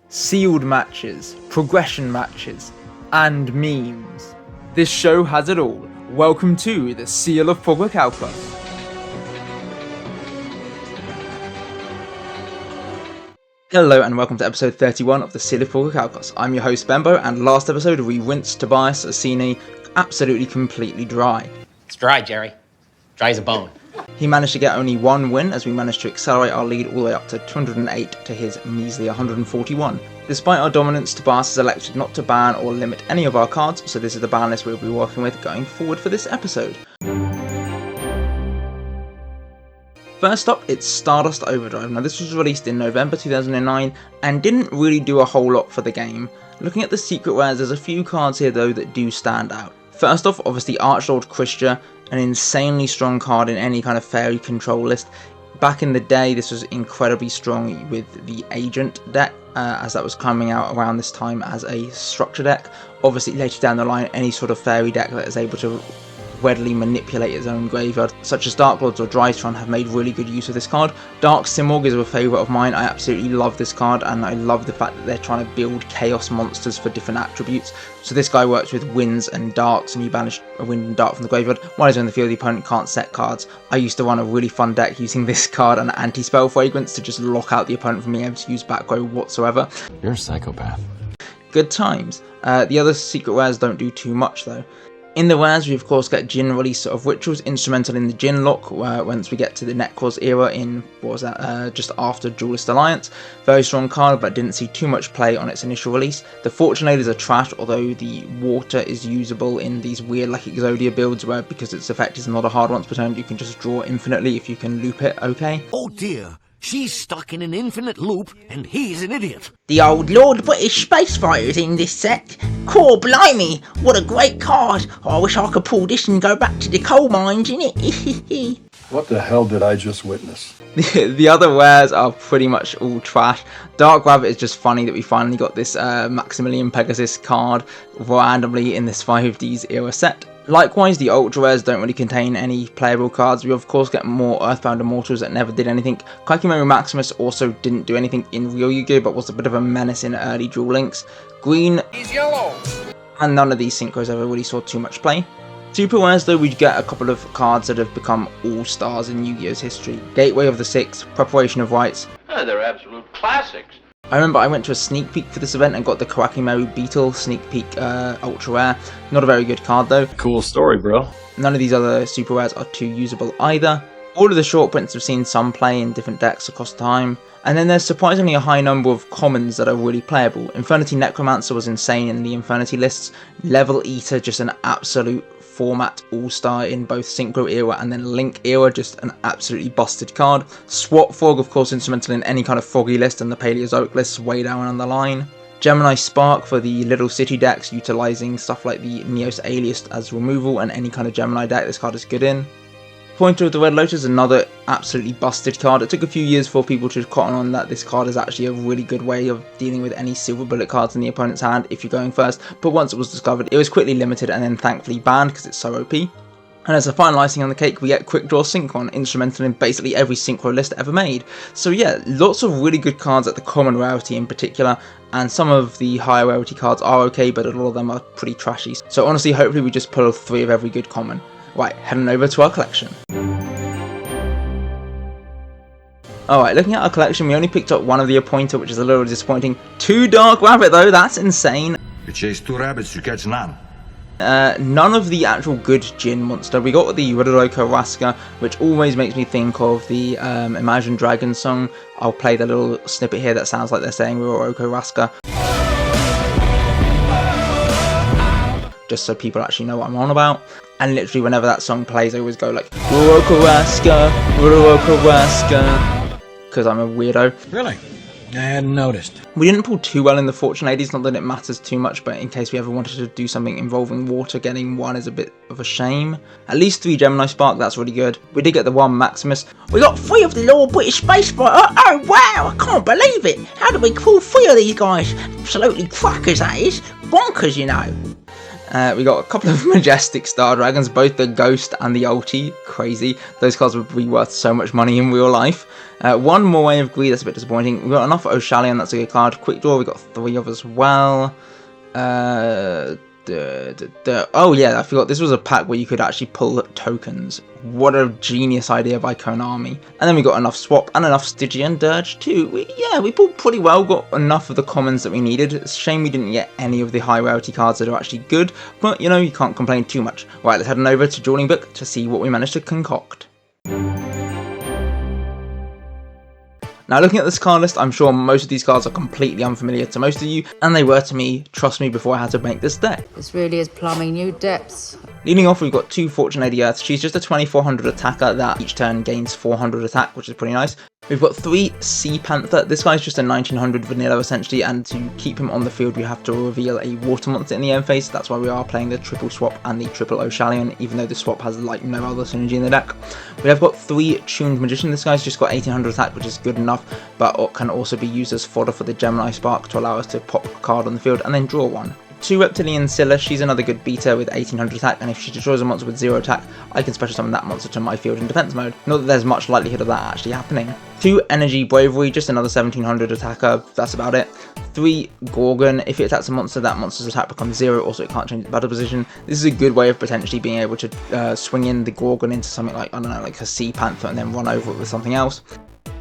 sealed matches, progression matches, and memes. This show has it all. Welcome to the Seal of Progrichalcos. Hello and welcome to episode 31 of the Seal of Progrichalcos. I'm your host Bembo, and last episode we rinsed Tobias Asini absolutely completely dry. It's dry, Jerry. Dry as a bone. He managed to get only one win as we managed to accelerate our lead all the way up to 208 to his measly 141. Despite our dominance, Tobias has elected not to ban or limit any of our cards, so this is the ban list we'll be working with going forward for this episode. First up, it's Stardust Overdrive. Now this was released in November 2009 and didn't really do a whole lot for the game. Looking at the secret rares, there's a few cards here though that do stand out. First off, obviously Archlord Christia, an insanely strong card in any kind of fairy control list. Back in the day, this was incredibly strong with the Agent deck, as that was coming out around this time as a structure deck. Obviously later down the line, any sort of fairy deck that is able to readily manipulate its own graveyard, such as Dark Lords or Drytron, have made really good use of this card. Dark Simorg is a favourite of mine. I absolutely love this card, and I love the fact that they're trying to build chaos monsters for different attributes. So this guy works with winds and darks, and you banish a wind and dark from the graveyard. While he's on the field, the opponent can't set cards. I used to run a really fun deck using this card and Anti-Spell Fragrance to just lock out the opponent from being able to use back row whatsoever. You're a psychopath. Good times. The other secret rares don't do too much though. In the rares, we of course get Jin release of Rituals, instrumental in the Jin lock, once we get to the Necros era in, just after Duelist Alliance. Very strong card, but didn't see too much play on its initial release. The Fortunators are trash, although the water is usable in these weird like Exodia builds where, because its effect is not a hard once per turn, you can just draw infinitely if you can loop it, okay? Oh dear. She's stuck in an infinite loop, and he's an idiot. The old Lord British Space Fighter's in this set. Core blimey, what a great card. I wish I could pull this and go back to the coal mines, innit? What the hell did I just witness? The other rares are pretty much all trash. Dark Rabbit is just funny that we finally got this Maximilian Pegasus card randomly in this 5Ds era set. Likewise, the Ultra Rares don't really contain any playable cards. We of course get more Earthbound Immortals that never did anything. Kakimaru Maximus also didn't do anything in real Yu-Gi-Oh, but was a bit of a menace in early Duel Links. Green, He's yellow. And none of these synchros ever really saw too much play. Super rares though, we get a couple of cards that have become all-stars in Yu-Gi-Oh's history. Gateway of the Six, Preparation of Rites. They're absolute classics. I remember I went to a sneak peek for this event and got the Karakimaru Beetle sneak peek ultra rare. Not a very good card though. Cool story, bro. None of these other super rares are too usable either. All of the short prints have seen some play in different decks across time. And then there's surprisingly a high number of commons that are really playable. Infernity Necromancer was insane in the Infernity lists. Level Eater, just an absolute format all-star in both Synchro era and then Link era, just an absolutely busted card. Swap Frog, of course, instrumental in any kind of Froggy list, and the Paleozoic lists way down on the line. Gemini Spark for the Little City decks, utilising stuff like the Neos Alias as removal, and any kind of Gemini deck this card is good in. Pointer of the Red Lotus, another absolutely busted card. It took a few years for people to cotton on that this card is actually a really good way of dealing with any silver bullet cards in the opponent's hand if you're going first, but once it was discovered, it was quickly limited and then thankfully banned because it's so OP. And as a final icing on the cake, we get Quick Draw Synchron, instrumental in basically every Synchro list ever made. So yeah, lots of really good cards at the common rarity in particular, and some of the higher rarity cards are okay, but a lot of them are pretty trashy. So honestly, hopefully we just pull 3 of every good common. Right, heading over to our collection. Alright, looking at our collection, we only picked up 1 of the Appointer, which is a little disappointing. 2 Dark Rabbit though, that's insane. You chase 2 rabbits, you catch none. None of the actual good Jin monster. We got the Rodoroko Raska, which always makes me think of the Imagine Dragons song. I'll play the little snippet here that sounds like they're saying Rodoroko Raska, just so people actually know what I'm on about. And literally whenever that song plays, I always go like, Rodoroko Raska, because I'm a weirdo. Really? I hadn't noticed. We didn't pull too well in the Fortune Ladies, not that it matters too much, but in case we ever wanted to do something involving water, getting 1 is a bit of a shame. At least 3 Gemini Spark, that's really good. We did get the 1 Maximus. We got 3 of the Lord British Space Fighter. Oh wow, I can't believe it. How did we pull 3 of these guys? Absolutely crackers, that is. Bonkers, you know. We got a couple of majestic Star Dragons, both the Ghost and the Ulti. Crazy. Those cards would be worth so much money in real life. One more Way of Greed, that's a bit disappointing. We got enough for Oshalion, that's a good card. Quick Draw, we got 3 of as well. Oh yeah, I forgot this was a pack where you could actually pull tokens. What a genius idea by Konami. And then we got enough swap and enough Stygian Dirge too. We pulled pretty well, got enough of the commons that we needed. It's a shame we didn't get any of the high rarity cards that are actually good, but you know, you can't complain too much. Right, let's head on over to Dueling Book to see what we managed to concoct. Now, looking at this card list, I'm sure most of these cards are completely unfamiliar to most of you, and they were to me, trust me, before I had to make this deck. This really is plumbing new depths. Leading off, we've got 2 Fortune Lady Earths. She's just a 2400 attacker that each turn gains 400 attack, which is pretty nice. We've got 3 Sea Panther. This guy's just a 1900 vanilla essentially, and to keep him on the field we have to reveal a water monster in the end phase. That's why we are playing the triple swap and the triple Oshalion, even though the swap has like no other synergy in the deck. We have got 3 Tuned Magician. This guy's just got 1800 attack, which is good enough, but it can also be used as fodder for the Gemini Spark to allow us to pop a card on the field and then draw one. 2 Reptilian Scylla, she's another good beater with 1800 attack, and if she destroys a monster with 0 attack, I can special summon that monster to my field in defense mode. Not that there's much likelihood of that actually happening. 2 Energy Bravery, just another 1700 attacker, that's about it. 3 Gorgon, if it attacks a monster, that monster's attack becomes 0, also it can't change its battle position. This is a good way of potentially being able to swing in the Gorgon into something like, I don't know, like a Sea Panther and then run over it with something else.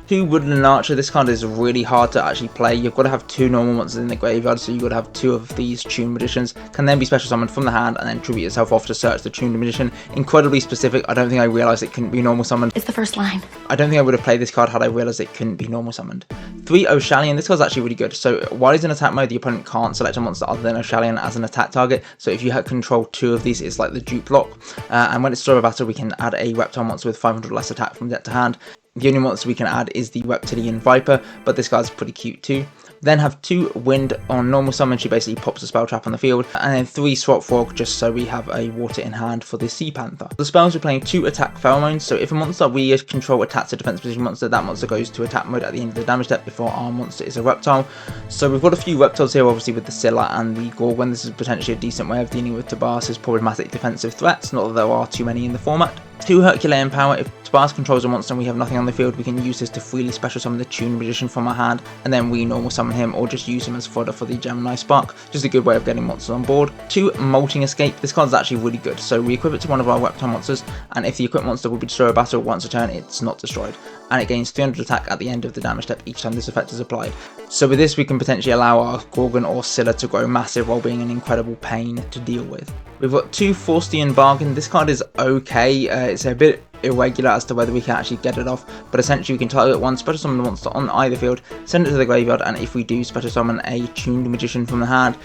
2 Woodland Archer, this card is really hard to actually play. You've got to have 2 normal monsters in the graveyard, so you've got to have 2 of these Tuned Magicians, can then be special summoned from the hand and then tribute yourself off to search the Tuned Magician. Incredibly specific. I don't think I realised it couldn't be normal summoned. It's the first line. I don't think I would have played this card had I realised it couldn't be normal summoned. 3 Oshalion, this card's actually really good. So while he's in attack mode, the opponent can't select a monster other than Oshalion as an attack target. So if you control 2 of these, it's like the dupe lock. And when it's Story of Battle, we can add a reptile monster with 500 less attack from deck to hand. The only monster we can add is the Reptilian Viper, but this guy's pretty cute too. Then have 2 Wind on normal summon, she basically pops a spell trap on the field, and then 3 Swap Frog just so we have a water in hand for the Sea Panther. The spells, we're playing 2 Attack Pheromones, so if a monster we control attacks a defense position monster, that monster goes to attack mode at the end of the damage step before our monster is a reptile. So we've got a few reptiles here, obviously with the Scylla and the Gorgon. This is potentially a decent way of dealing with Tabas's problematic defensive threats, not that there are too many in the format. 2 Herculean Power, if Tabas controls a monster and we have nothing on the field, we can use this to freely special summon the Tuned Magician from our hand, and then we normal summon him or just use him as fodder for the Gemini Spark. Just a good way of getting monsters on board. 2 Molting Escape, this card's actually really good, so we equip it to one of our reptile monsters, and if the equipped monster will be destroyed a battle once a turn, it's not destroyed, and it gains 300 attack at the end of the damage step each time this effect is applied. So with this we can potentially allow our Gorgon or Scylla to grow massive while being an incredible pain to deal with. We've got 2 Forstian Bargain. This card is okay, it's a bit irregular as to whether we can actually get it off, but essentially we can target 1 special summon the monster on either field, send it to the graveyard, and if we do special summon a Tuned Magician from the hand,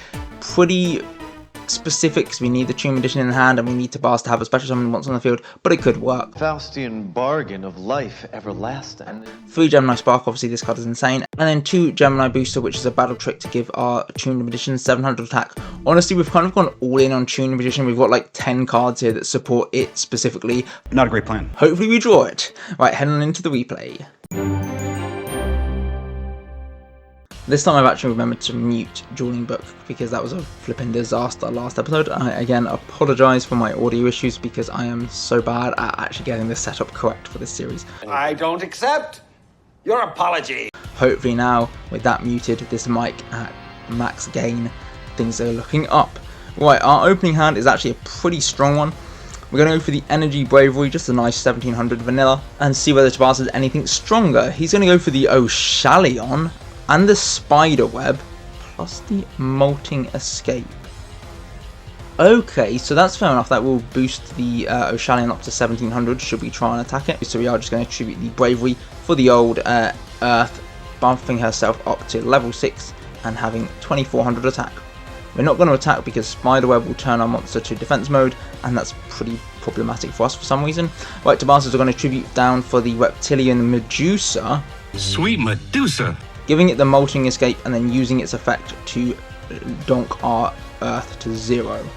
pretty specific because we need the Tuned Magician in the hand and we need Tabas to have a special summon once on the field, but it could work. Faustian Bargain of life everlasting. 3 Gemini Spark, obviously this card is insane, and then 2 Gemini Booster, which is a battle trick to give our Tuned Magician 700 attack. Honestly, we've kind of gone all in on Tuned Magician. We've got like 10 cards here that support it specifically. Not a great plan. Hopefully we draw it. Right, heading on into the replay. This time I've actually remembered to mute Dueling Book because that was a flipping disaster last episode. I again apologise for my audio issues because I am so bad at actually getting this setup correct for this series. I don't accept your apology. Hopefully now, with that muted, this mic at max gain, things are looking up. Right, our opening hand is actually a pretty strong one. We're going to go for the Energy Bravery, just a nice 1700 vanilla, and see whether Tabas has anything stronger. He's going to go for the Oshalion and the Spider Web, plus the Molting Escape. Okay, so that's fair enough. That will boost the Oshalion up to 1700 should we try and attack it. So we are just going to attribute the Bravery for the old Earth, bumping herself up to level 6 and having 2400 attack. We're not going to attack because Spiderweb will turn our monster to defense mode, and that's pretty problematic for us for some reason. Right, Tabas are going to tribute down for the Reptilian Medusa. Sweet Medusa. Giving it the Molting Escape and then using its effect to donk our Earth to 0.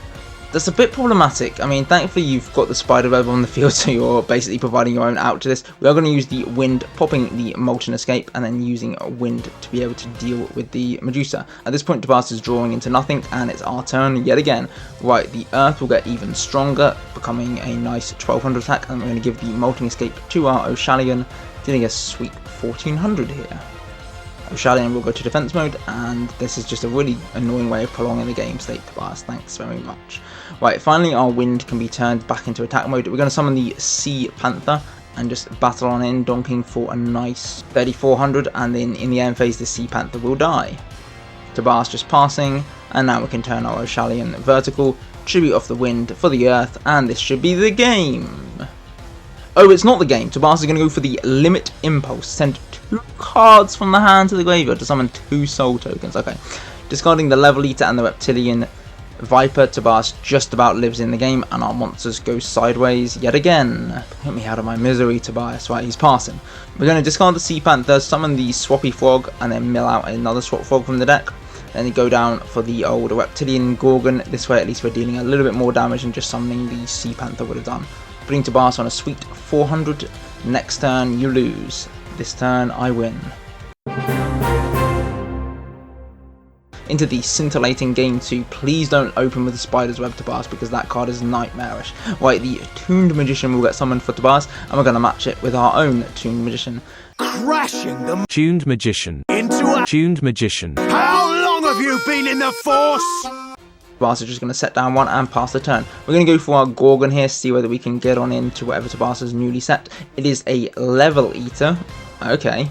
That's a bit problematic. I mean, thankfully you've got the spiderweb on the field, so you're basically providing your own out to this. We are going to use the wind, popping the molten escape, and then using wind to be able to deal with the Medusa. At this point, Tobias is drawing into nothing, and it's our turn yet again. Right, the earth will get even stronger, becoming a nice 1200 attack, and we're going to give the molten escape to our Oshalion, dealing a sweet 1400 here. Oshalion will go to defense mode, and this is just a really annoying way of prolonging the game state, Tobias. Thanks very much. Right, finally our wind can be turned back into attack mode. We're going to summon the Sea Panther and just battle on in, donking for a nice 3400, and then in the end phase the Sea Panther will die. Tobias just passing, and now we can turn our Oshalion vertical, tribute off the wind for the earth, and this should be the game. Oh, it's not the game. Tobias is going to go for the Limit Impulse. Send 2 cards from the hand to the graveyard to summon 2 soul tokens. Okay. Discarding the Level Eater and the Reptilian Viper, Tobias just about lives in the game, and our monsters go sideways yet again. Get me out of my misery, Tobias. Right, he's passing. We're going to discard the Sea Panther, summon the Swappy Frog, and then mill out another Swap Frog from the deck. Then go down for the old Reptilian Gorgon. This way at least we're dealing a little bit more damage than just summoning the Sea Panther would have done. Putting Tobias on a sweet 400. Next turn you lose. This turn I win. Into the scintillating game 2. Please don't open with the Spider's Web, Tobias, because that card is nightmarish. Right, the Tuned Magician will get summoned for Tobias, and we're going to match it with our own Tuned Magician. Crashing the Tuned Magician. Into a Tuned Magician. How long have you been in the Force? Tobias is just going to set down one and pass the turn. We're going to go for our Gorgon here, see whether we can get on into whatever Tobias has newly set. It is a Level Eater. Okay.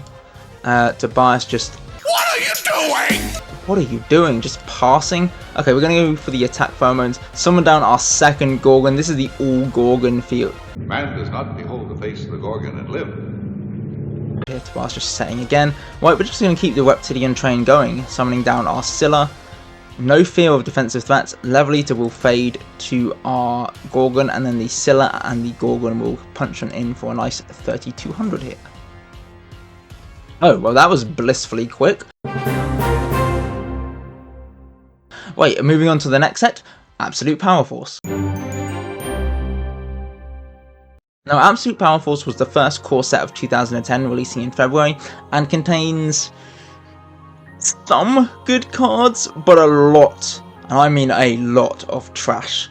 Tobias just... What are you doing? What are you doing? Just passing? Okay, we're going to go for the attack pheromones. Summon down our second Gorgon. This is the all Gorgon field. Man does not behold the face of the Gorgon and live. Here, Tobias just setting again. Right, we're just going to keep the Reptilian train going. Summoning down our Scylla. No fear of defensive threats. Level Eater will fade to our Gorgon, and then the Scylla and the Gorgon will punch on in for a nice 3200 here. Oh, well that was blissfully quick. Wait, moving on to the next set, Absolute Powerforce. Now, Absolute Powerforce was the first core set of 2010, releasing in February, and contains some good cards, but a lot, and I mean a lot, of trash.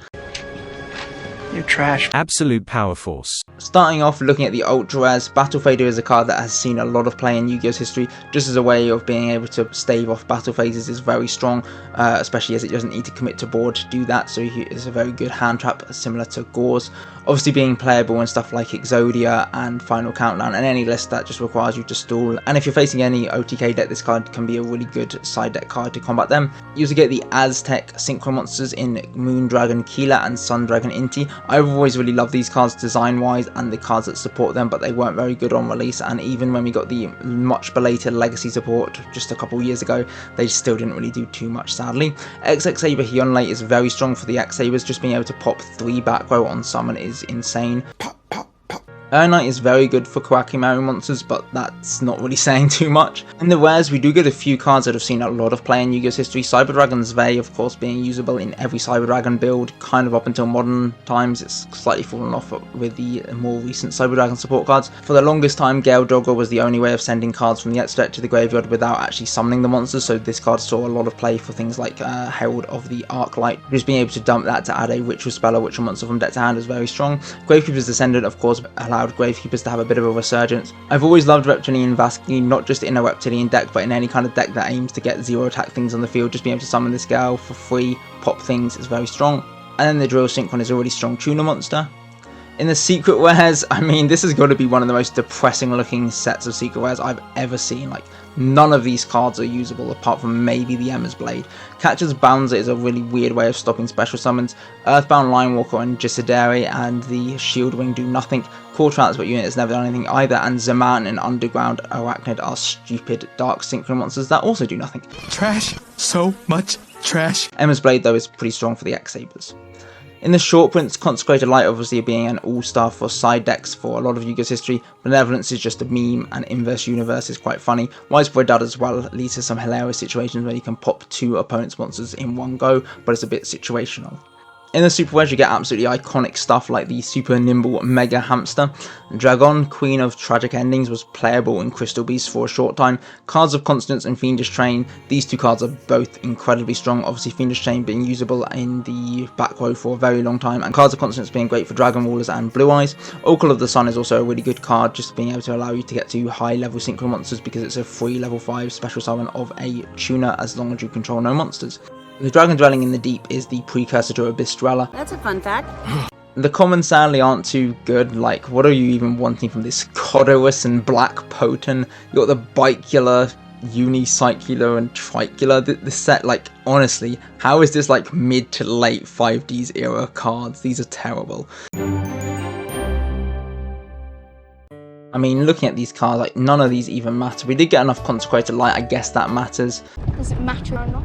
You're trash. Absolute Powerforce. Starting off looking at the Ultra Rares, Battle Fader is a card that has seen a lot of play in Yu-Gi-Oh's history, just as a way of being able to stave off battle phases is very strong, especially as it doesn't need to commit to board to do that, so it's a very good hand trap, similar to Gauze. Obviously being playable in stuff like Exodia and Final Countdown, and any list that just requires you to stall, and if you're facing any OTK deck, this card can be a really good side deck card to combat them. You also get the Aztec Synchro Monsters in Moondragon Keela and Sundragon Inti. I've always really loved these cards design wise and the cards that support them, but they weren't very good on release, and even when we got the much belated Legacy support just a couple years ago, they still didn't really do too much, sadly. XX Saber Hyunlei is very strong for the X Sabers. Just being able to pop 3 back row on summon is insane. Knight is very good for Kawakimaru monsters, but that's not really saying too much. In the rares, we do get a few cards that have seen a lot of play in Yu-Gi-Oh's history. Cyber Dragon's Vey, of course, being usable in every Cyber Dragon build, kind of up until modern times. It's slightly fallen off with the more recent Cyber Dragon support cards. For the longest time, Gale Dogger was the only way of sending cards from the X deck to the graveyard without actually summoning the monsters, so this card saw a lot of play for things like Herald of the Arclight. Just being able to dump that to add a Ritual Spell or Ritual Monster from deck to hand is very strong. Gravekeeper's Descendant, of course, allowed Gravekeepers to have a bit of a resurgence. I've always loved Reptilian Vasquine, not just in a Reptilian deck, but in any kind of deck that aims to get 0 attack things on the field. Just being able to summon this gal for free, pop things, is very strong. And then the Drill Synchron is a really strong tuner monster. In the Secret Rares, I mean, this has got to be one of the most depressing looking sets of Secret Rares I've ever seen. Like, none of these cards are usable apart from maybe the Emma's Blade. Catcher's Bouncer is a really weird way of stopping special summons. Earthbound Linewalker and Gisadere and the Shield Wing do nothing. Core Transport Unit has never done anything either, and Zaman and Underground Arachnid are stupid dark synchro monsters that also do nothing. Trash. So much trash. Emma's Blade, though, is pretty strong for the X-Sabers. In the short prints, Consecrated Light obviously being an all-star for side decks for a lot of Yu-Gi-Oh's history. Benevolence is just a meme, and Inverse Universe is quite funny. Widespread Dud as well leads to some hilarious situations where you can pop 2 opponent's monsters in one go, but it's a bit situational. In the Super Wedge you get absolutely iconic stuff like the super nimble Mega Hamster. Dragon, Queen of Tragic Endings, was playable in Crystal Beast for a short time. Cards of Constance and Fiendish Chain, these two cards are both incredibly strong, obviously Fiendish Chain being usable in the back row for a very long time, and Cards of Constance being great for Dragon Rulers and Blue Eyes. Oracle of the Sun is also a really good card, just being able to allow you to get to high level synchro monsters because it's a free level 5 special summon of a tuner as long as you control no monsters. The Dragon Dwelling in the Deep is the precursor to Abyss Dweller. That's a fun fact. The commons sadly aren't too good. Like, what are you even wanting from this Codorus and Black Potent? You got the Bicular, Unicycular and Tricular. This set, like, honestly, how is this like mid to late 5Ds era cards? These are terrible. I mean, looking at these cards, like, none of these even matter. We did get enough Consecrated Light, I guess that matters. Does it matter or not?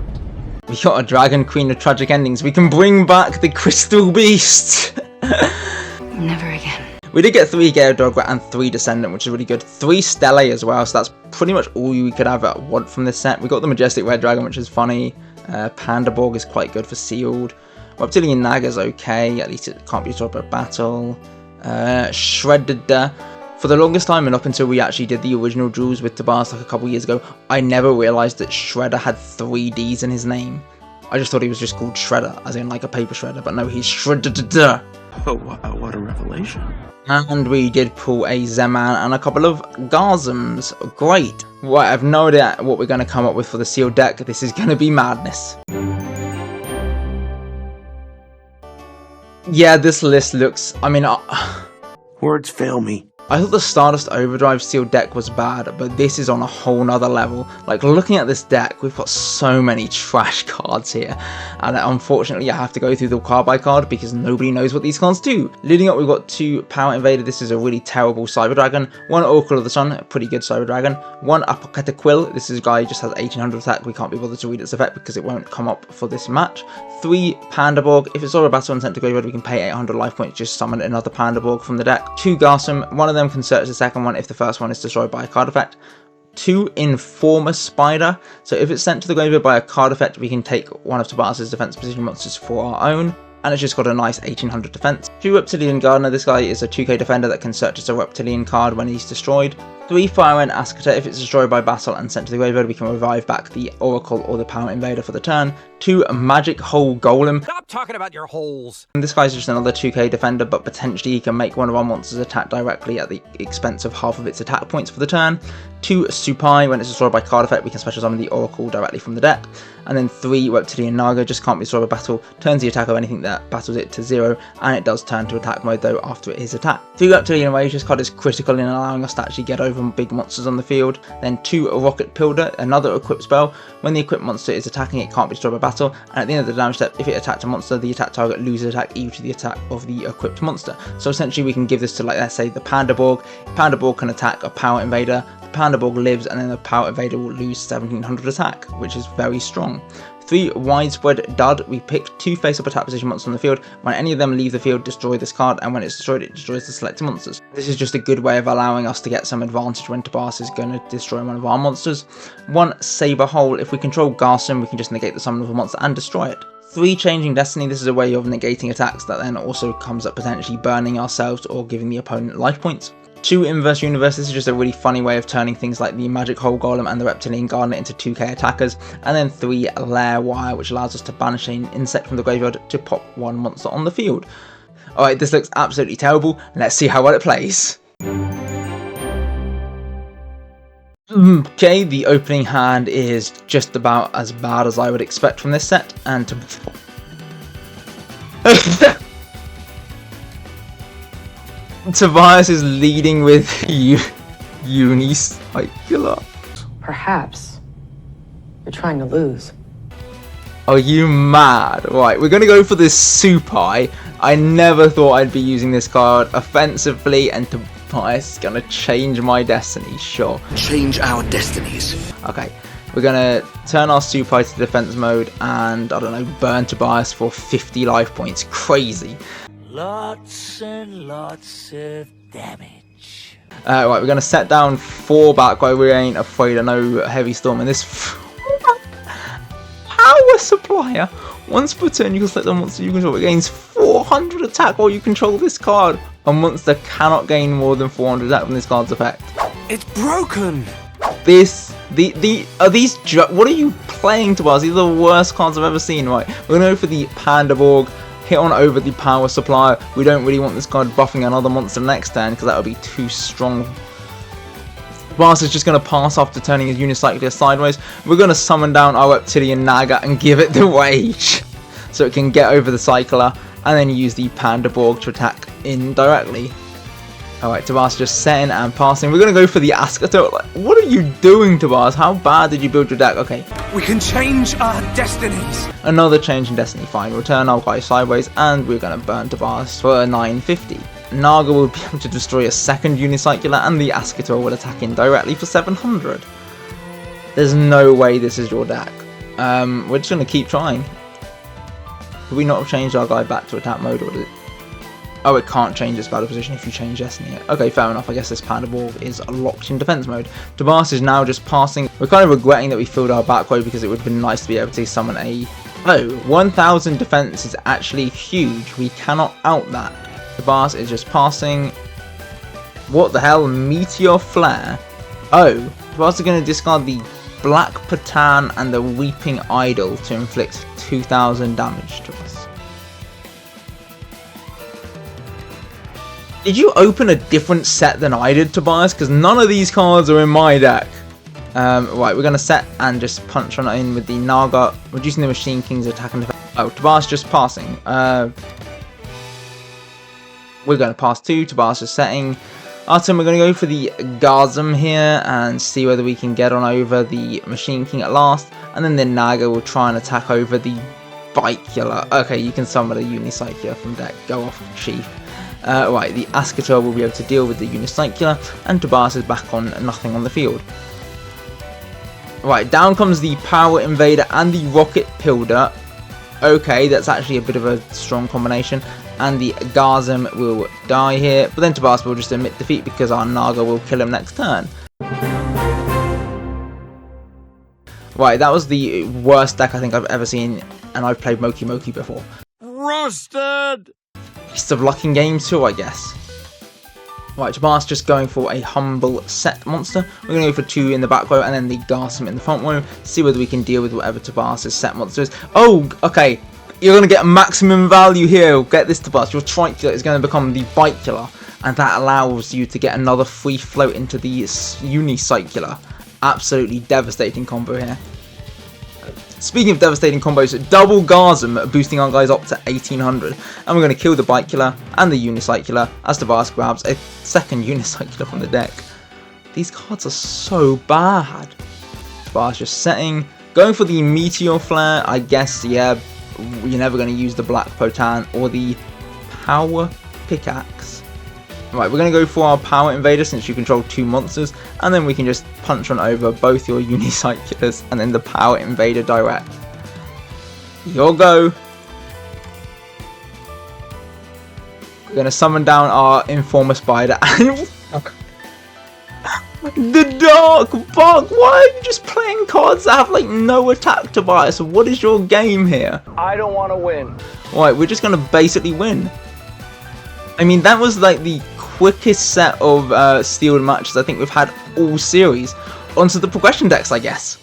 We got a Dragon, Queen of Tragic Endings. We can bring back the Crystal Beast! Never again. We did get 3 Gale Dograt and 3 Descendant, which is really good. 3 Stellae as well, so that's pretty much all you could ever want from this set. We got the Majestic Red Dragon, which is funny. Pandaborg is quite good for sealed. Reptilian Nag is okay, at least it can't be destroyed by battle. Shredder. For the longest time, and up until we actually did the original duels with Tobias like a couple years ago, I never realised that Shredder had 3 Ds in his name. I just thought he was just called Shredder, as in like a paper shredder, but no, he's Shredder. Oh, wow, what a revelation. And we did pull a Zeman and a couple of Garzums. Great. Right, I have no idea what we're going to come up with for the sealed deck. This is going to be madness. Yeah, this list looks... I mean... Words fail me. I thought the Stardust Overdrive sealed deck was bad, but this is on a whole nother level. Like, looking at this deck, we've got so many trash cards here, and unfortunately I have to go through the card by card because nobody knows what these cards do. Leading up, we've got 2 Power Invader. This is a really terrible Cyber Dragon. 1 Oracle of the Sun, a pretty good Cyber Dragon. 1 Apocataquill. This is a guy who just has 1800 attack. We can't be bothered to read its effect because it won't come up for this match. 3 Pandaborg. If it's over battle and sent to graveyard, we can pay 800 life points, just summon another Pandaborg from the deck. 2 Garsum. One of them can search the second one if the first one is destroyed by a card effect. 2 Informer Spider. So if it's sent to the graveyard by a card effect, we can take one of Tobias's defense position monsters for our own. And it's just got a nice 1800 defense. 2 Reptilian Gardener. This guy is a 2k defender that can search as a Reptilian card when he's destroyed. 3 Fire and Ascota. If it's destroyed by battle and sent to the graveyard, we can revive back the Oracle or the Power Invader for the turn. 2 Magic Hole Golem. Stop talking about your holes. And this guy's just another 2k defender, but potentially he can make one of our monsters attack directly at the expense of half of its attack points for the turn. 2 Supai. When it's destroyed by card effect, we can special summon the Oracle directly from the deck. And then 3 Reptilian Naga. Just can't be destroyed by battle. Turns the attack of anything that battles it to 0, and it does turn to attack mode though after it is attacked. 3 Reptilian Rage. This card is critical in allowing us to actually get over big monsters on the field. Then 2 Rocket Pilder, another equipped spell. When the equipped monster is attacking, it can't be destroyed by battle, and at the end of the damage step, if it attacks a monster, the attack target loses attack equal to the attack of the equipped monster. So essentially we can give this to, like, let's say the Pandaborg. Pandaborg can attack a Power Invader, the Pandaborg lives, and then the Power Invader will lose 1700 attack, which is very strong. 3 Widespread Dud. We pick 2 face-up attack position monsters on the field. When any of them leave the field, destroy this card, and when it's destroyed, it destroys the selected monsters. This is just a good way of allowing us to get some advantage when Tobias is going to destroy one of our monsters. 1 Saber Hole. If we control Garsum, we can just negate the summon of a monster and destroy it. 3 Changing Destiny. This is a way of negating attacks that then also comes up potentially burning ourselves or giving the opponent life points. 2 Inverse Universe. This is just a really funny way of turning things like the Magic Hole Golem and the Reptilian Gardener into 2k attackers. And then 3 Lair Wire, which allows us to banish an insect from the graveyard to pop one monster on the field. Alright, this looks absolutely terrible. Let's see how well it plays. Okay, the opening hand is just about as bad as I would expect from this set, and to... Tobias is leading with Unicycular. Perhaps you're trying to lose. Are you mad? Right, we're going to go for this Supai. I never thought I'd be using this card offensively, and Tobias is going to change my destiny, sure. Change our destinies. Okay, we're going to turn our Supai to defense mode and, I don't know, burn Tobias for 50 life points. Crazy. Lots and lots of damage. Right, we're going to set down 4 back while we ain't afraid of no heavy storm. And this power supplier, Once per turn, you can select the monster you control. It gains 400 attack while you control this card. A monster cannot gain more than 400 attack from this card's effect. It's broken. What are you playing, Tobias? These are the worst cards I've ever seen. Right, we're gonna go for the Panda Borg. Hit on over the power supplier. We don't really want this card buffing another monster next turn because that would be too strong. Tobias is just going to pass after turning his Unicycler sideways. We're going to summon down our Reptilian Naga and give it the Rage so it can get over the Cycler, and then use the Panda Borg to attack indirectly. Alright, Tobias just setting and passing. We're going to go for the Ascato. Like, what are you doing, Tobias? How bad did you build your deck? Okay. We can change our destinies. Another change in destiny. Fine. Return our guy sideways, and we're going to burn Tobias for a 950. Naga will be able to destroy a second Unicycler, and the Ascator will attack indirectly for 700. There's no way this is your deck. We're just going to keep trying. Did we not have changed our guy back to attack mode, or did it? Oh, it can't change its battle position if you change Destiny. Okay, fair enough. I guess this Panda Borg is locked in defense mode. Tobias is now just passing. We're kind of regretting that we filled our back row because it would have been nice to be able to summon a... Oh, 1000 defense is actually huge. We cannot out that. Tobias is just passing. What the hell? Meteor Flare. Oh, Tobias is going to discard the Black Patan and the Weeping Idol to inflict 2000 damage to us. Did you open a different set than I did, Tobias? Because none of these cards are in my deck. Right, we're going to set and just punch on in with the Naga, reducing the Machine King's attack and defense. Oh, Tobias just passing. We're going to pass 2. Tobias is setting. Our turn, we're going to go for the Gazm here and see whether we can get on over the Machine King at last. And then the Naga will try and attack over the Bicula. Okay, you can summon a Unicycler from deck. Go off, Chief. Right, the Ascator will be able to deal with the Unicycler, and Tobias is back on nothing on the field. Right, down comes the Power Invader and the Rocket Pilder. Okay, that's actually a bit of a strong combination, and the Gazm will die here, but then Tobias will just admit defeat because our Naga will kill him next turn. Right, that was the worst deck I think I've ever seen, and I've played Moki Moki before. Roasted! Waste of luck in game 2, I guess. Right, Tobias just going for a humble set monster. We're going to go for 2 in the back row and then the Gazm in the front row. See whether we can deal with whatever Tobias' set monster is. Oh, okay. You're going to get maximum value here. Get this, Tobias. Your Tricula is going to become the Bicula, and that allows you to get another free float into the Unicycler. Absolutely devastating combo here. Speaking of devastating combos, double Gazm boosting our guys up to 1800, and we're going to kill the Bicula and the Unicycler as Tobias grabs a second Unicycler from the deck. These cards are so bad. Tobias just setting, going for the Meteor Flare. I guess, yeah, you're never going to use the Black Potan or the Power Pickaxe. Right, we're going to go for our Power Invader since you control 2 monsters, and then we can just punch on over both your Unicyclers and then the Power Invader direct. Your go. We're going to summon down our Informer Spider and... The Dark Bug! Why are you just playing cards that have like no attack, Tobias? What is your game here? I don't want to win. Right, we're just going to basically win. I mean, that was like the quickest set of sealed matches I think we've had all series. Onto the progression decks, I guess.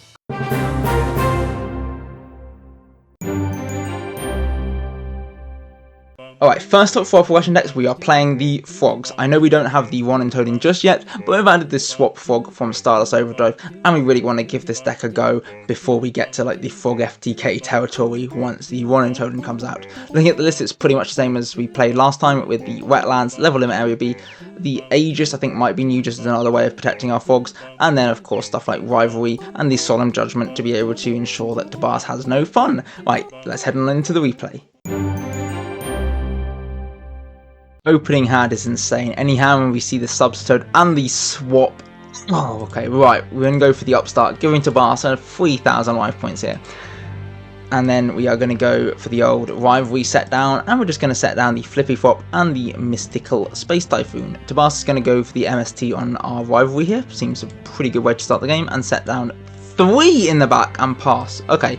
Alright, first up for our progression decks, we are playing the Frogs. I know we don't have the Ron and Toadin just yet, but we've added this swap Frog from Stardust Overdrive, and we really want to give this deck a go before we get to like the Frog FTK territory once the Ron and Toadin comes out. Looking at the list, it's pretty much the same as we played last time with the Wetlands, Level Limit Area B. The Aegis I think might be new just as another way of protecting our Frogs, and then of course stuff like Rivalry and the Solemn Judgment to be able to ensure that Tobias has no fun. Right, let's head on into the replay. Opening hand is insane. Any hand when we see the Substitoad and the swap. Oh, okay, right. We're going to go for the upstart, giving Tobias 3,000 life points here. And then we are going to go for the old Rivalry set down, and we're just going to set down the Flippy Flop and the Mystical Space Typhoon. Tobias is going to go for the MST on our Rivalry here. Seems a pretty good way to start the game, and set down 3 in the back and pass. Okay.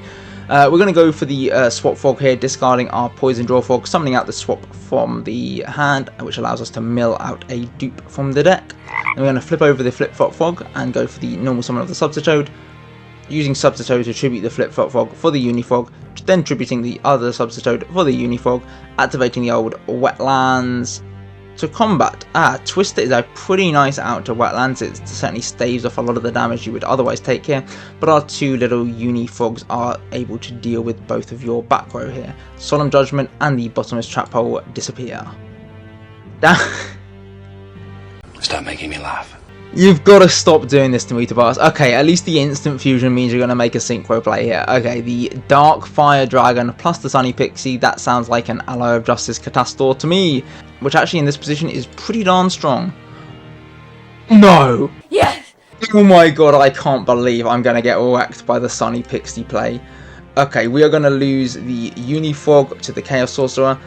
We're going to go for the swap fog here, discarding our poison draw fog, summoning out the swap from the hand, which allows us to mill out a dupe from the deck. And we're going to flip over the flip-flop fog and go for the normal summon of the Substitute, using Substitute to tribute the flip-flop fog for the Unifog, then tributing the other Substitute for the Unifog, activating the old Wetlands to combat. Twister is a pretty nice out to Wetlands. It certainly staves off a lot of the damage you would otherwise take here, but our two little Unifogs are able to deal with both of your back row here. Solemn Judgment and the Bottomless Trap Hole disappear. Stop making me laugh. You've got to stop doing this to me, Tobias. Okay, at least the instant fusion means you're going to make a synchro play here. Okay, the Dark Fire Dragon plus the Sunny Pixie, that sounds like an Ally of Justice Catastor to me, which actually in this position is pretty darn strong. No! Yes! Oh my god, I can't believe I'm going to get wrecked by the Sunny Pixie play. Okay, we are going to lose the Unifog to the Chaos Sorcerer,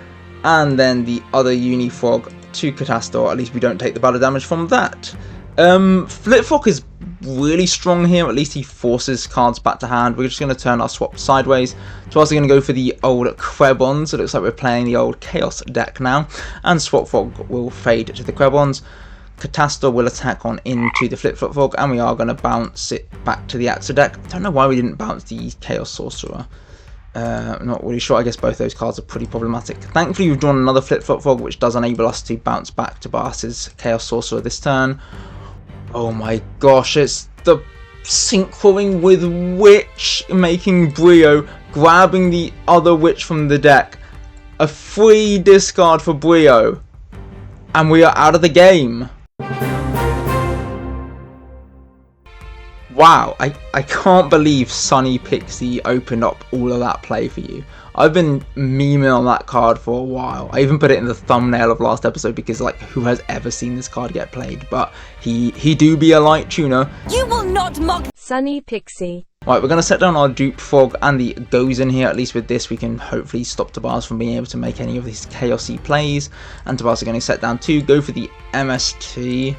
and then the other Unifog to Catastor. At least we don't take the battle damage from that. Flip-Flop is really strong here, at least he forces cards back to hand. We're just going to turn our swap sideways. So also going to go for the old Krebons. It looks like we're playing the old Chaos deck now. And Swap Fog will fade to the Krebons. Catastor will attack on into the Flip-Flop Fog, and we are going to bounce it back to the Axo deck. I don't know why we didn't bounce the Chaos Sorcerer. I'm not really sure. I guess both those cards are pretty problematic. Thankfully, we've drawn another Flip-Flop Fog, which does enable us to bounce back to Baras's Chaos Sorcerer this turn. Oh my gosh, it's the synchroing with Witch, making Brio, grabbing the other Witch from the deck. A free discard for Brio. And we are out of the game. Wow, I can't believe Sunny Pixie opened up all of that play for you. I've been memeing on that card for a while. I even put it in the thumbnail of last episode because, like, who has ever seen this card get played? But he do be a light tuner. You will not mock Sunny Pixie. Right, we're going to set down our Dupe Fog and the Goes in here. At least with this, we can hopefully stop Tobias from being able to make any of these chaosy plays. And Tobias is going to set down 2, go for the MST,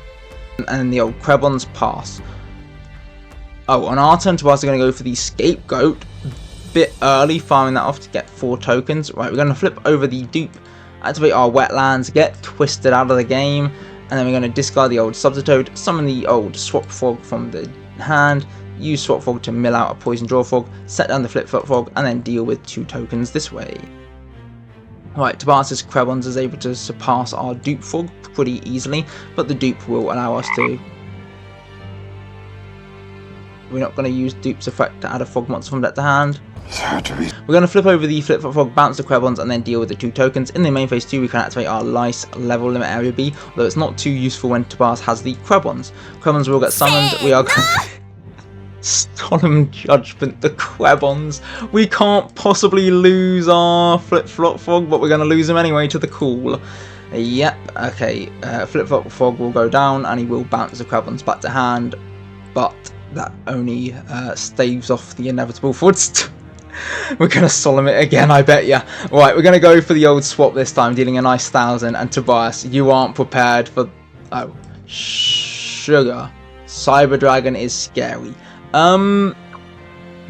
and then the old Krebons pass. Oh, on our turn, Tobias is going to go for the Scapegoat. Bit early, farming that off to get 4 tokens. Right, we're going to flip over the Dupe, activate our Wetlands, get Twisted out of the game, and then we're going to discard the old Substitute, summon the old Swap Fog from the hand, use Swap Fog to mill out a Poison Draw Fog, set down the Flip-Flop Fog, and then deal with 2 tokens this way. Right, Tobias' Krebons is able to surpass our Dupe Fog pretty easily, but the Dupe will allow us to... We're not going to use Dupe's effect to add a Fog monster from deck to hand. We're going to flip over the Flip-Flop Fog, bounce the Krebons, and then deal with the 2 tokens. In the main phase 2, we can activate our Lice Level Limit Area B, although it's not too useful when Tobias has the Krebons. Krebons will get summoned. We are going Solemn Judgment, the Krebons. We can't possibly lose our Flip-Flop Fog, but we're going to lose him anyway to the cool. Yep, okay. Flip-Flop Fog will go down, and he will bounce the Krebons back to hand, but that only staves off the inevitable forwards. We're going to Solemn it again, I bet ya. Right, we're going to go for the old swap this time, dealing a nice 1,000. And Tobias, you aren't prepared for... Oh, sugar. Cyber Dragon is scary. I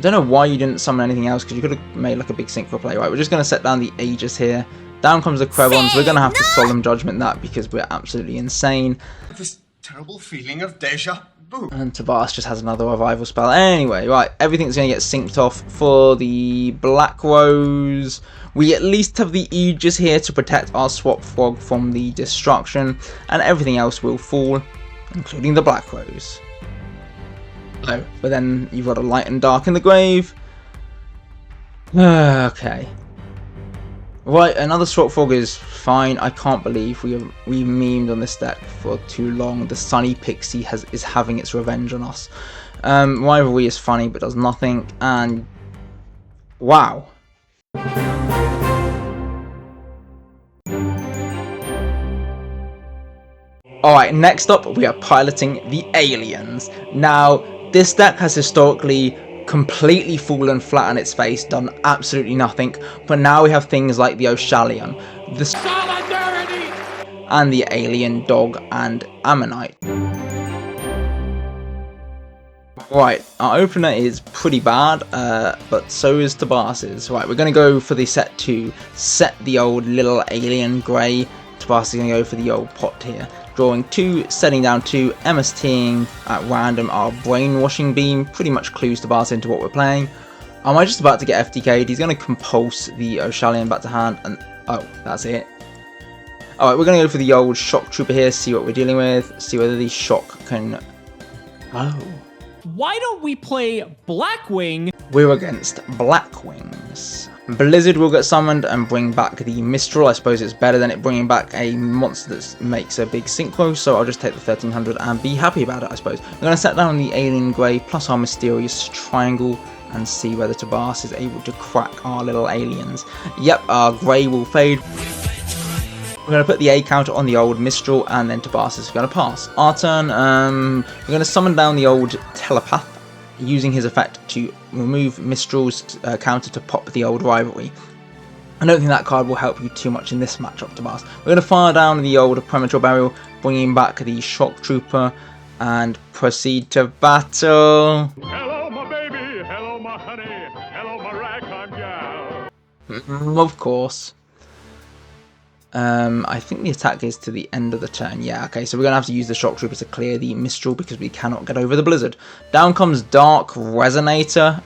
don't know why you didn't summon anything else, because you could have made like a big synchro play. Right, we're just going to set down the Aegis here. Down comes the Krebons. We're going to have to Solemn Judgment that because we're absolutely insane. This terrible feeling of deja vu. And Tobias just has another revival spell. Anyway, right, everything's going to get synced off for the Black Rose. We at least have the Aegis here to protect our Swap Frog from the destruction, and everything else will fall, including the Black Rose. Oh, but then you've got a Light and Dark in the grave. Okay. Right, another Swap Frog is fine. I can't believe we memed on this deck for too long. The Sunny Pixie is having its revenge on us. Rivalry is funny but does nothing, and wow. Alright, next up we are piloting the Aliens. Now, this deck has historically completely fallen flat on its face, done absolutely nothing, but now we have things like the Oshalion, the Solidarity, and the Alien Dog and Ammonite. Right, our opener is pretty bad, but so is Tobias's. Right, we're going to go for the set 2, set the old little alien grey. Tobias is going to go for the old pot here. Drawing 2, setting down 2, MSTing at random our brainwashing beam, pretty much clues Tobias into what we're playing. Am I just about to get FTK'd? He's going to compulse the Oshalian back to hand, and oh, that's it. Alright, we're going to go for the old shock trooper here, see what we're dealing with, see whether the shock can... Oh. Why don't we play Blackwing? We're against Blackwings. Blizzard will get summoned and bring back the Mistral. I suppose it's better than it bringing back a monster that makes a big synchro, so I'll just take the 1300 and be happy about it, I suppose. We're going to set down the Alien Grey plus our Mysterious Triangle and see whether Tobias is able to crack our little aliens. Yep, our Grey will fade. We're going to put the A counter on the old Mistral, and then Tobias is going to pass. Our turn, we're going to summon down the old Telepath, using his effect to remove Mistral's counter to pop the old Rivalry. I don't think that card will help you too much in this matchup, Tobias. We're going to fire down the old Premature Burial, bringing back the Shock Trooper, and proceed to battle. Hello, my baby. Hello, my honey. Hello, my ragtime gal. Of course. I think the attack is to the end of the turn. Yeah, okay, so we're going to have to use the Shock Trooper to clear the Mistral because we cannot get over the Blizzard. Down comes Dark Resonator.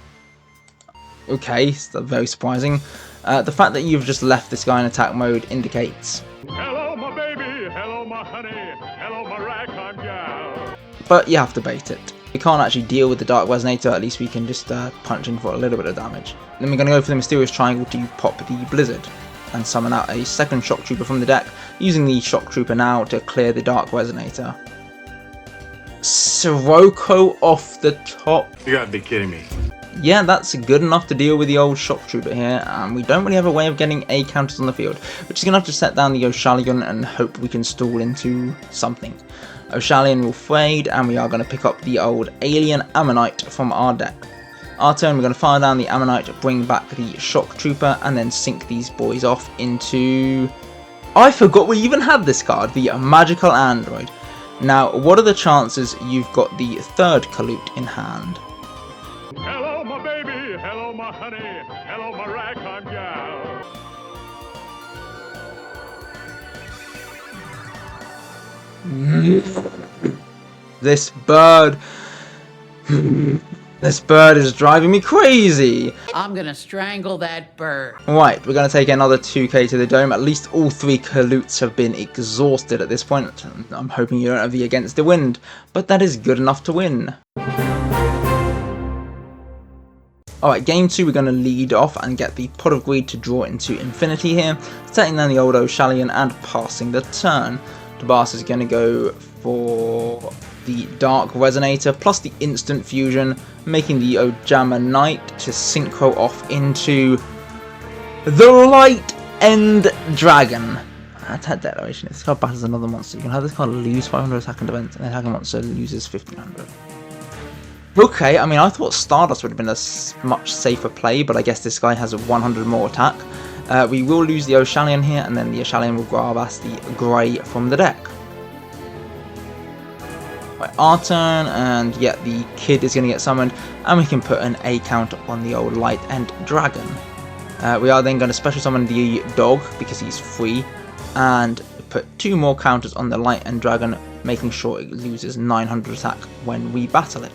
Okay, so very surprising. The fact that you've just left this guy in attack mode indicates... Hello, my baby. Hello, my honey. Hello, my ragtime gal. But you have to bait it. We can't actually deal with the Dark Resonator, at least we can just punch in for a little bit of damage. Then we're going to go for the Mysterious Triangle to pop the Blizzard and summon out a second Shock Trooper from the deck, using the Shock Trooper now to clear the Dark Resonator. Sirocco off the top. You gotta be kidding me. Yeah, that's good enough to deal with the old Shock Trooper here, and we don't really have a way of getting A counters on the field. We're just going to have to set down the Oshalian and hope we can stall into something. Oshalian will fade, and we are going to pick up the old Alien Ammonite from our deck. Our turn, we're going to fire down the Ammonite, bring back the Shock Trooper, and then sink these boys off into... I forgot we even had this card, the Magical Android. Now, what are the chances you've got the third Kaloot in hand? Hello, my baby. Hello, my honey. Hello, my ragtime gal. This bird... This bird is driving me crazy! I'm gonna strangle that bird. Right, we're going to take another 2k to the dome. At least all 3 Kaloots have been exhausted at this point. I'm hoping you don't have the Against the Wind, but that is good enough to win. Alright, game 2 we're going to lead off and get the Pot of Greed to draw into infinity here, setting down the old Oshalian and passing the turn. Tobias is going to go for the Dark Resonator plus the Instant Fusion, making the Ojama Knight to synchro off into the Light End Dragon. Attack declaration. If this card battles another monster, you can have this card lose 500 attack and defense, and the attacking monster loses 1500. Okay, I mean, I thought Stardust would have been a much safer play, but I guess this guy has a 100 more attack. We will lose the Oshalian here, and then the Oshalian will grab us the Grey from the deck. Our turn, and yet the kid is going to get summoned, and we can put an A counter on the old Light End Dragon. We are then going to special summon the dog because he's free, and put 2 more counters on the Light End Dragon, making sure it loses 900 attack when we battle it.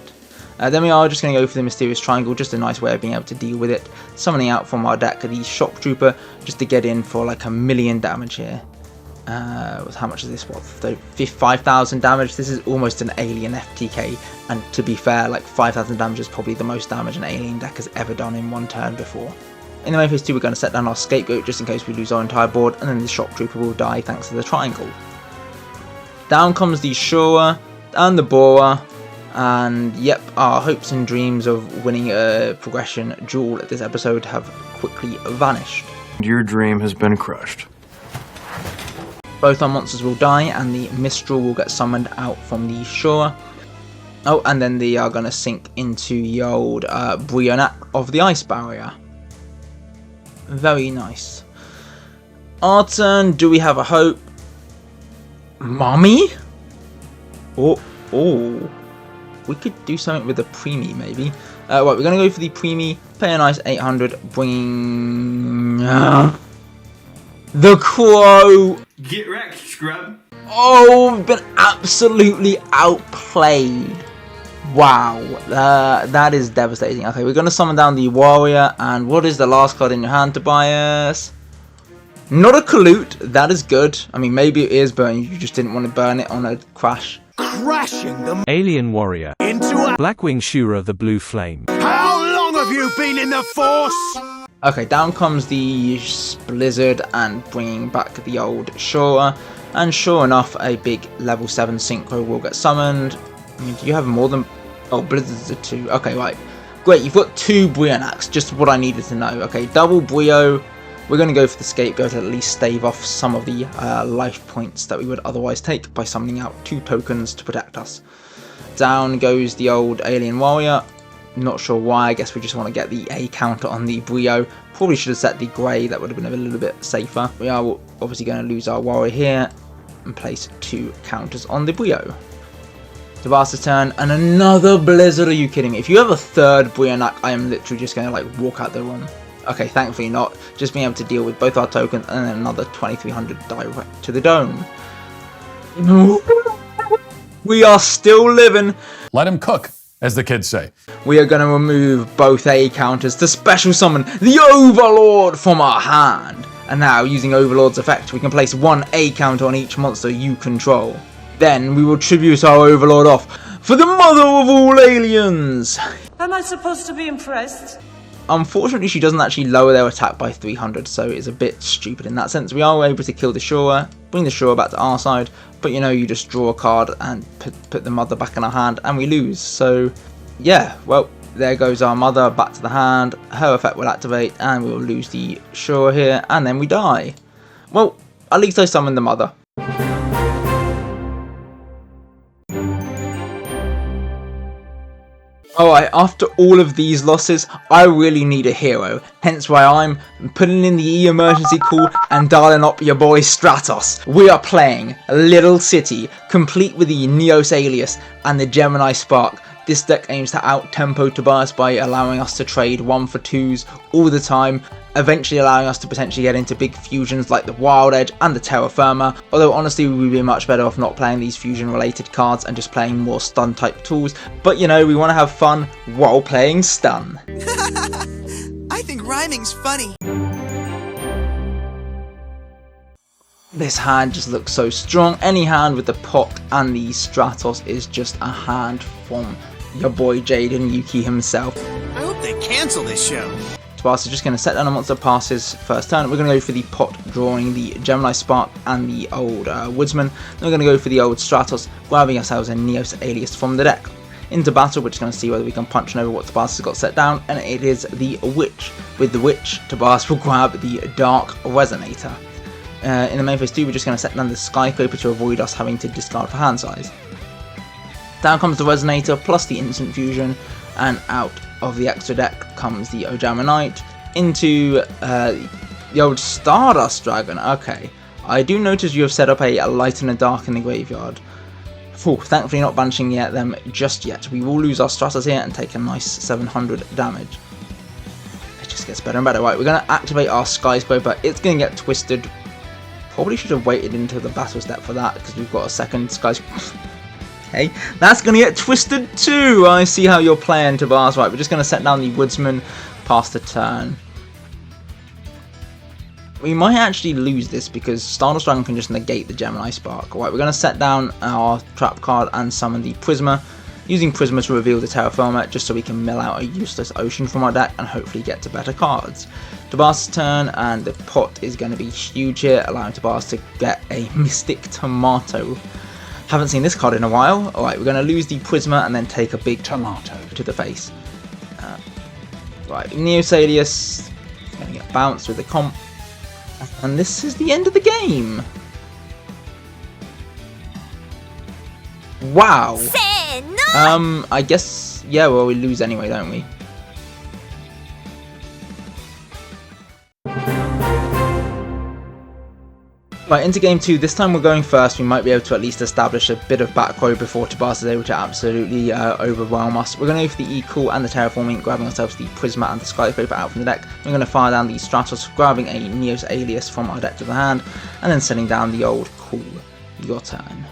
Then we are just going to go for the Mysterious Triangle, just a nice way of being able to deal with it, summoning out from our deck the Shock Trooper just to get in for like 1,000,000 damage here. How much is this? What, 5,000 damage? This is almost an alien FTK, and to be fair, like 5,000 damage is probably the most damage an alien deck has ever done in one turn before. In the main phase 2, we're going to set down our Scapegoat just in case we lose our entire board, and then the Shock Trooper will die thanks to the Triangle. Down comes the Shura and the Borer, and yep, our hopes and dreams of winning a progression duel at this episode have quickly vanished. Your dream has been crushed. Both our monsters will die, and the Mistral will get summoned out from the Shura. Oh, and then they are going to sink into the old Brionac of the Ice Barrier. Very nice. Our turn, do we have a hope? Mommy? Oh. we could do something with the Preemie, maybe. Right, we're going to go for the Preemie, pay a nice 800, bringing... the Crow! Get wrecked, scrub. Oh, we've been absolutely outplayed. Wow, that is devastating. Okay, we're going to summon down the Warrior, and what is the last card in your hand, Tobias? Not a Colute, that is good. I mean, maybe it is burning, you just didn't want to burn it on a crash. Crashing them Alien Warrior. into a... Blackwing Shura the Blue Flame. How long have you been in the Force? Okay, down comes the Blizzard and bringing back the old Shura. And sure enough, a big level 7 Synchro will get summoned. I mean, do you have more than... Oh, Blizzards are 2. Okay, right. Great, you've got 2 Brionacs, just what I needed to know. Okay, double Brio. We're going to go for the Scapegoat to at least stave off some of the life points that we would otherwise take by summoning out 2 tokens to protect us. Down goes the old Alien Warrior. Not sure why, I guess we just want to get the A counter on the Brio. Probably should have set the Grey, that would have been a little bit safer. We are obviously going to lose our Warrior here and place 2 counters on the Brio. Tabas's turn, and another Blizzard, are you kidding me? If you have a 3rd Brionac, I am literally just going to like walk out the room. Okay, thankfully not. Just being able to deal with both our tokens and then another 2300 direct to the dome. We are still living. Let him cook, as the kids say. We are going to remove both A counters to special summon the Overlord from our hand. And now, using Overlord's effect, we can place 1 A counter on each monster you control. Then we will tribute our Overlord off for the mother of all aliens. Am I supposed to be impressed? Unfortunately, she doesn't actually lower their attack by 300, so it's a bit stupid in that sense. We are able to kill the Shura, bring the Shura back to our side, but you know, you just draw a card and put the mother back in our hand, and we lose. So, yeah, well, there goes our mother back to the hand, her effect will activate, and we'll lose the Shura here, and then we die. Well, at least I summoned the mother. Alright, after all of these losses, I really need a hero, hence why I'm putting in the emergency call and dialing up your boy Stratos. We are playing Little City, complete with the Neos Alias and the Gemini Spark. This deck aims to out-tempo Tobias by allowing us to trade 1-for-2s all the time, eventually allowing us to potentially get into big fusions like the Wild Edge and the Terra Firma, although honestly we would be much better off not playing these fusion related cards and just playing more stun type tools, but you know, we want to have fun while playing stun. I think rhyming's funny. This hand just looks so strong. Any hand with the Pot and the Stratos is just a hand from your boy Jaden Yuki himself. I hope they cancel this show. Tobias is just going to set down a monster past his first turn. We're going to go for the Pot, drawing the Gemini Spark and the old Woodsman. Then we're going to go for the old Stratos, grabbing ourselves a Neos Alias from the deck. Into battle, we're just going to see whether we can punch over what Tobias has got set down, and it is the Witch. With the Witch, Tobias will grab the Dark Resonator. In the main phase 2, we're just going to set down the Skyscraper to avoid us having to discard for hand size. Down comes the Resonator plus the Instant Fusion, and out of the extra deck comes the Ojama Knight into the old Stardust Dragon. Okay, I do notice you have set up a Light and a Dark in the graveyard. Thankfully not banishing them just yet. We will lose our Stratos here and take a nice 700 damage. It just gets better and better. Right, we're going to activate our Skyscraper. It's going to get twisted. Probably should have waited until the battle step for that, because we've got a second Skyscraper. Okay, that's going to get twisted too. I see how you're playing, Tobias. Right, we're just going to set down the Woodsman past the turn. We might actually lose this because Stardust Dragon can just negate the Gemini Spark. Right, we're going to set down our trap card and summon the Prisma, using Prisma to reveal the Terra Firma just so we can mill out a useless Ocean from our deck and hopefully get to better cards. Tobias' turn, and the Pot is going to be huge here, allowing Tobias to get a Mystic Tomato. Haven't seen this card in a while. Alright, we're going to lose the Prisma and then take a big tomato to the face. Right, Neos Alias going to get bounced with the comp. And this is the end of the game. Wow. I guess, yeah, well, we lose anyway, don't we? Right, into game 2, this time we're going first. We might be able to at least establish a bit of back row before Tobias is able to absolutely overwhelm us. We're going to go for the E-Cool and the Terraforming, grabbing ourselves the Prisma and the Skyscraper out from the deck. We're going to fire down the Stratos, grabbing a Neos Alias from our deck to the hand, and then sending down the old Cool. Your turn.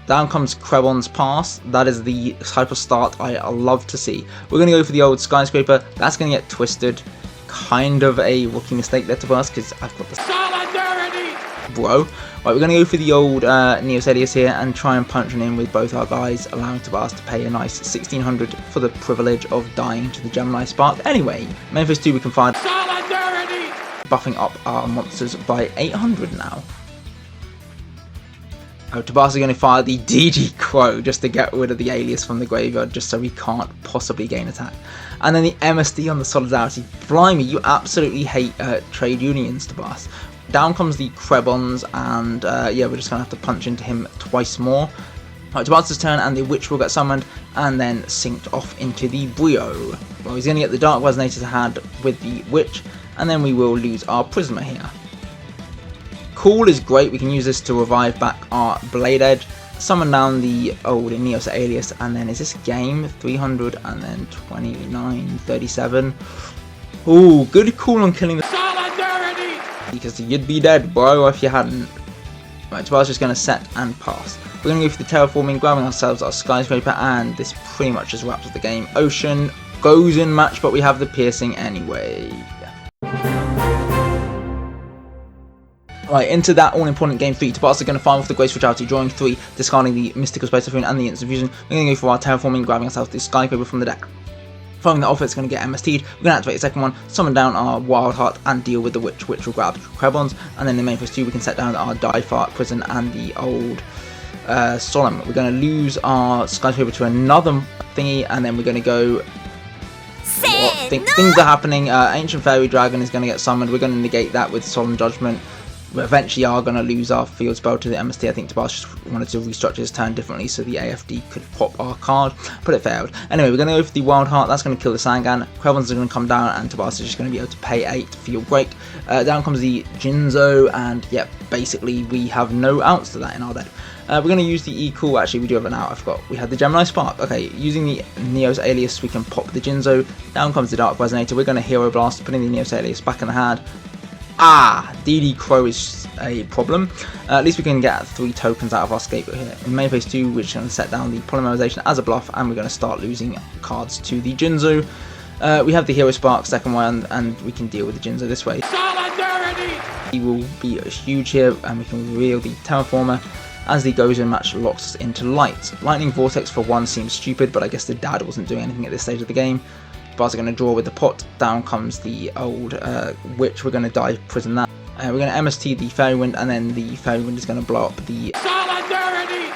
Down comes Krebon's Pass. That is the type of start I love to see. We're going to go for the old Skyscraper. That's going to get twisted. Kind of a rookie mistake there, Tobias, because I've got the solidarity, bro. Right, we're going to go for the old Neos Alias here and try and punch in with both our guys, allowing Tobias to pay a nice 1600 for the privilege of dying to the Gemini Spark. Anyway, Memphis 2 we can find solidarity, buffing up our monsters by 800 now. Oh, Tobias is going to fire the DD Crow just to get rid of the Alias from the graveyard, just so we can't possibly gain attack. And then the MSD on the Solidarity. Blimey, you absolutely hate trade unions, Tobias. Down comes the Krebons, and yeah, we're just going to have to punch into him twice more. Right, Tobias' turn, and the Witch will get summoned, and then synced off into the Brio. Well, he's going to get the Dark Resonator to hand with the Witch, and then we will lose our Prisma here. Cool is great, we can use this to revive back our Blade Edge, summon down the old Neos Alias, and then is this game 300 and then 29, 37. Ooh, good Cool on killing the Solidarity, because you'd be dead, bro, if you hadn't. Right, so I was just going to set and pass. We're going to go for the Terraforming, grabbing ourselves our Skyscraper, and this pretty much just wraps up the game. Ocean goes in match, but we have the Piercing anyway. Right, into that all-important game 3, Tobias is going to fire off the Graceful Charity, drawing 3, discarding the Mystical Space Typhoon and the Instant Fusion. We're going to go for our Terraforming, grabbing ourselves the Skyscraper from the deck. Firing that off, it's going to get MST'd. We're going to activate the second one, summon down our Wild Heart, and deal with the Witch, which will grab Krebons. And then in the main phase 2, we can set down our Die Fart, Prison, and the old Solemn. We're going to lose our Skyscraper to another thingy, and then we're going to go... Things are happening. Ancient Fairy Dragon is going to get summoned. We're going to negate that with Solemn Judgment. We eventually are going to lose our field spell to the MST. I think Tobias just wanted to restructure his turn differently so the AFD could pop our card, but it failed. Anyway, we're going to go for the Wild Heart. That's going to kill the Sangan. Krebons are going to come down, and Tobias is just going to be able to pay 8 for your break. Down comes the Jinzo, and yeah, basically we have no outs to that in our deck. We're going to use the E-Cool. Actually, we do have an out. I forgot. We had the Gemini Spark. Okay, using the Neos Alias, we can pop the Jinzo. Down comes the Dark Resonator. We're going to Hero Blast, putting the Neos Alias back in the hand. DD Crow is a problem. At least we can get 3 tokens out of our scapegoat here. In main phase 2, we're just going to set down the Polymerization as a bluff, and we're going to start losing cards to the Jinzo. We have the Hero Spark, second one, and we can deal with the Jinzo this way. Solidarity! He will be huge here, and we can reveal the Terraformer as the Gozen match locks us into light. Lightning Vortex for 1 seems stupid, but I guess the dad wasn't doing anything at this stage of the game. Bars are going to draw with the pot. Down comes the old Witch. We're going to dive prison that. We're going to MST the Fairy Wind, and then the Fairy Wind is going to blow up the Solidarity.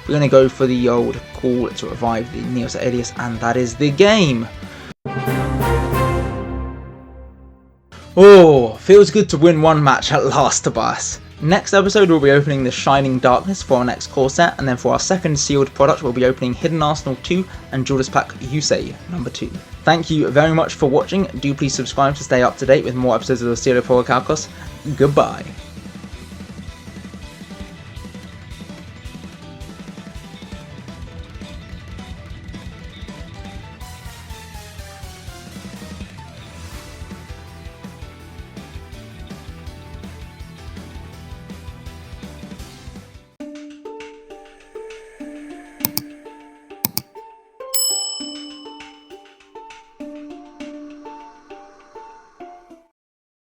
We're going to go for the old Call to revive the Neos Alias, and that is the game. Oh, feels good to win one match at last, Tobias. Next episode we'll be opening the Shining Darkness for our next core set, and then for our second sealed product we'll be opening Hidden Arsenal 2 and Judas Pack Yusei number 2. Thank you very much for watching. Do please subscribe to stay up to date with more episodes of the SOVR Progrichalcos. Goodbye.